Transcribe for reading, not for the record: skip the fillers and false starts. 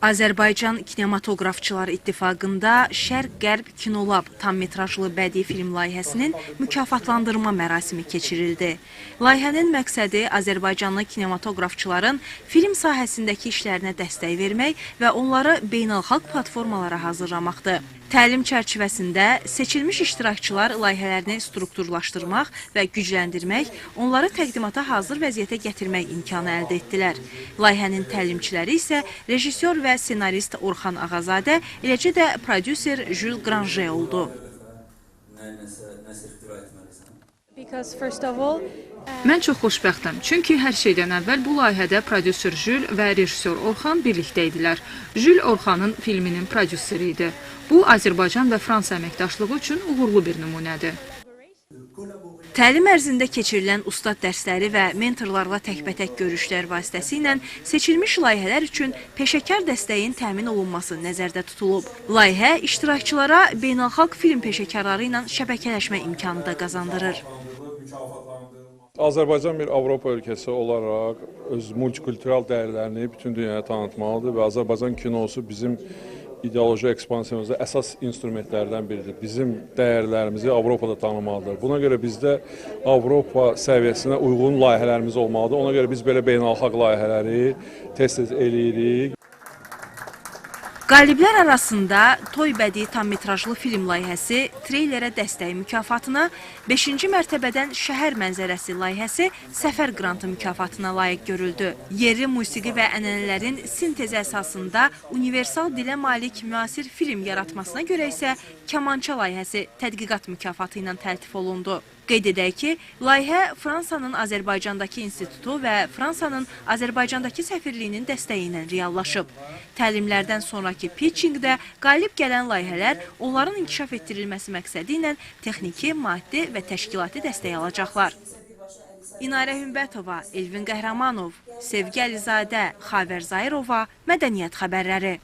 Azərbaycan Kinematografçılar İttifaqında Şərq-Qərb Kinolab tam metrajlı bədii film layihəsinin mükafatlandırma mərasimi keçirildi. Layihənin məqsədi Azərbaycanlı kinematografçıların film sahəsindəki işlərinə dəstək vermək və onları beynəlxalq platformalara hazırlamaqdır. Təlim çərçivəsində seçilmiş iştirakçılar layihələrini strukturlaşdırmaq və gücləndirmək, onları təqdimata hazır vəziyyətə gətirmək imkanı əldə etdilər. Layihənin təlimçiləri isə rejissor və senarist Orxan Ağazadə, eləcə də prodüser Jules Granger oldu. Mən çox xoşbəxtəm, çünki hər şeydən əvvəl bu layihədə prodüser Jules və rejissor Orxan birlikdə idilər. Jules Orxanın filminin prodüseri idi. Bu, Azərbaycan və Fransa əməkdaşlığı üçün uğurlu bir nümunədir. Təlim ərzində keçirilən ustad dərsləri və mentorlarla təkbətək görüşlər vasitəsilə seçilmiş layihələr üçün peşəkar dəstəyin təmin olunması nəzərdə tutulub. Layihə iştirakçılara beynəlxalq film peşəkarları ilə şəbəkələşmə imkanı da qazandırır. Azərbaycan bir Avropa ölkəsi olaraq öz multikultural dəyərlərini bütün dünyaya tanıtmalıdır və Azərbaycan kinosu bizim ideoloji ekspansiyonumuzda əsas instrumentlərdən biridir. Bizim dəyərlərimizi Avropada tanımalıdır. Buna görə bizdə Avropa səviyyəsinə uyğun layihələrimiz olmalıdır. Ona görə biz belə beynəlxalq layihələri tez-tez eləyirik. Qaliblər arasında Toy bədii tam metrajlı film layihəsi treylerə dəstək mükafatına, 5-ci mərtəbədən Şəhər mənzərəsi layihəsi Səfər qrantı mükafatına layiq görüldü. Yerli musiqi və ənənələrin sintezi əsasında universal dilə malik müasir film yaratmasına görə isə Kamança layihəsi tədqiqat mükafatı ilə təltif olundu. Qeyd edək ki, layihə Fransanın Azərbaycandakı institutu və Fransanın Azərbaycandakı səfirliyinin dəstəyi ilə reallaşıb. Təlimlərdən sonraki pitchingdə qalib gələn layihələr onların inkişaf etdirilməsi məqsədi ilə texniki, maddi və təşkilati dəstək alacaqlar. İnarə Hümbətova, Elvin Qəhrəmanov, Sevgi Əlizadə, Xavər Zahirova, Mədəniyyət xəbərləri.